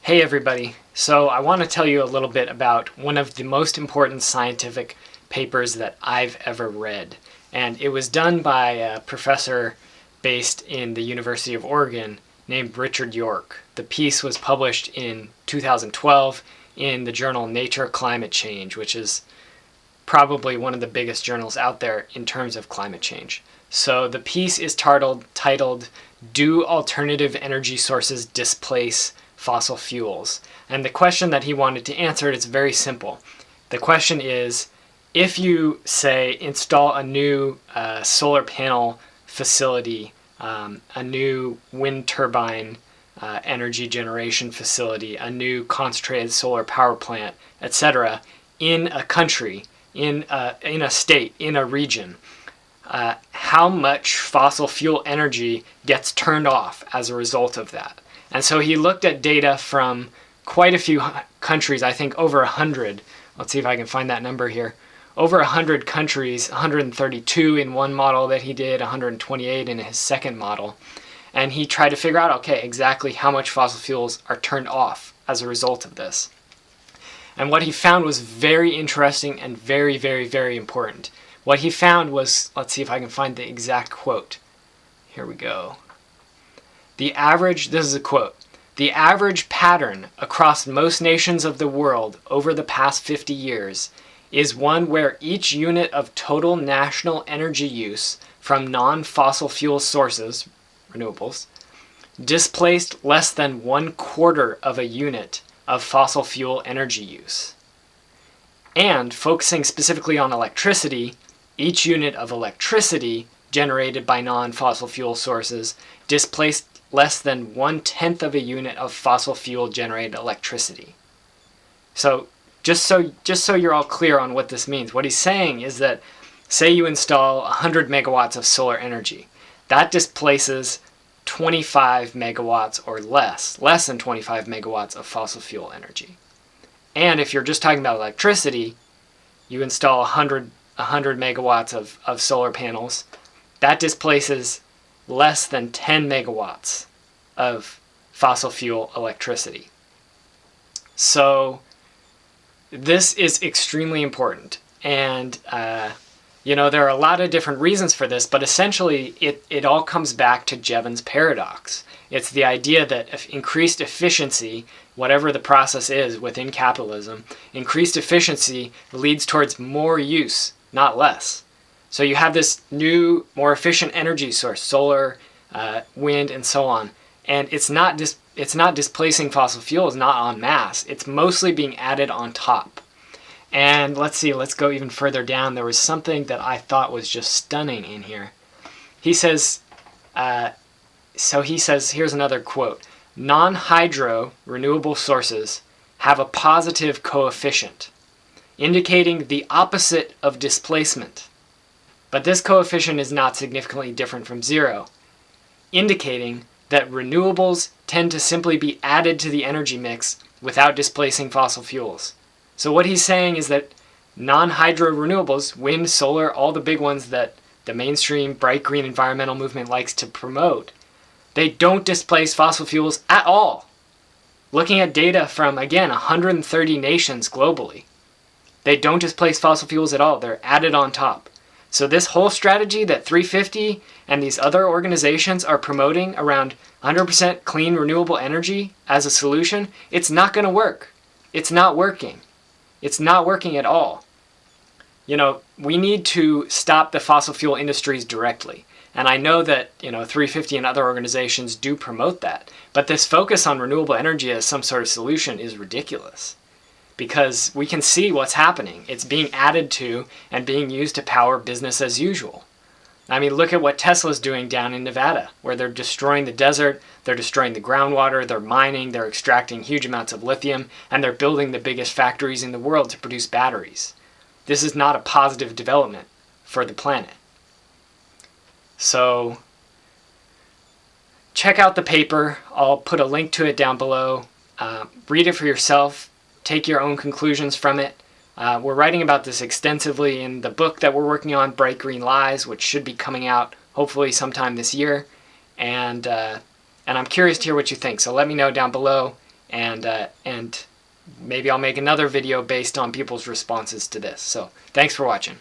Hey everybody, so I want to tell you a little bit about one of the most important scientific papers that I've ever read. And it was done by a professor based in the University of Oregon named Richard York. The piece was published in 2012 in the journal Nature Climate Change, which is probably one of the biggest journals out there in terms of climate change. So the piece is titled Do Alternative Energy Sources Displace Fossil Fuels? And the question that he wanted to answer is very simple. The question is, if you, say, install a new solar panel facility, a new wind turbine energy generation facility, a new concentrated solar power plant, etc., in a country, in a state, in a region, how much fossil fuel energy gets turned off as a result of that. And so he looked at data from quite a few countries, I think over 100. Let's see if I can find that number here. Over 100 countries, 132 in one model that he did, 128 in his second model. And he tried to figure out, okay, exactly how much fossil fuels are turned off as a result of this. And what he found was very interesting and very, very, very important. What he found was, let's see if I can find the exact quote. Here we go. This is a quote, the average pattern across most nations of the world over the past 50 years is one where each unit of total national energy use from non-fossil fuel sources, renewables, displaced less than 1/4 of a unit of fossil fuel energy use. And focusing specifically on electricity, each unit of electricity generated by non-fossil fuel sources displaced less than 1/10 of a unit of fossil fuel generated electricity. So just so you're all clear on what this means, what he's saying is that, say you install 100 megawatts of solar energy, that displaces 25 megawatts or less than 25 megawatts of fossil fuel energy. And if you're just talking about electricity, you install 100 megawatts of solar panels, that displaces less than 10 megawatts of fossil fuel electricity. So this is extremely important. And, there are a lot of different reasons for this, but essentially it all comes back to Jevons paradox. It's the idea that increased efficiency, whatever the process is within capitalism, increased efficiency leads towards more use, not less. So you have this new, more efficient energy source, solar, wind, and so on. And it's not displacing fossil fuels, not en masse. It's mostly being added on top. And let's go even further down. There was something that I thought was just stunning in here. He says, here's another quote. Non-hydro renewable sources have a positive coefficient, indicating the opposite of displacement. But this coefficient is not significantly different from zero, indicating that renewables tend to simply be added to the energy mix without displacing fossil fuels. So what he's saying is that non-hydro renewables, wind, solar, all the big ones that the mainstream bright green environmental movement likes to promote, they don't displace fossil fuels at all. Looking at data from, again, 130 nations globally, they don't displace fossil fuels at all. They're added on top. So this whole strategy that 350 and these other organizations are promoting around 100% clean renewable energy as a solution, it's not going to work. It's not working. It's not working at all. We need to stop the fossil fuel industries directly. And I know that, 350 and other organizations do promote that. But this focus on renewable energy as some sort of solution is ridiculous. Because we can see what's happening. It's being added to and being used to power business as usual. I mean, look at what Tesla's doing down in Nevada, where they're destroying the desert, they're destroying the groundwater, they're mining, they're extracting huge amounts of lithium, and they're building the biggest factories in the world to produce batteries. This is not a positive development for the planet. So, check out the paper. I'll put a link to it down below. Read it for yourself. Take your own conclusions from it. We're writing about this extensively in the book that we're working on, Bright Green Lies, which should be coming out hopefully sometime this year. And I'm curious to hear what you think. So let me know down below, and maybe I'll make another video based on people's responses to this. So thanks for watching.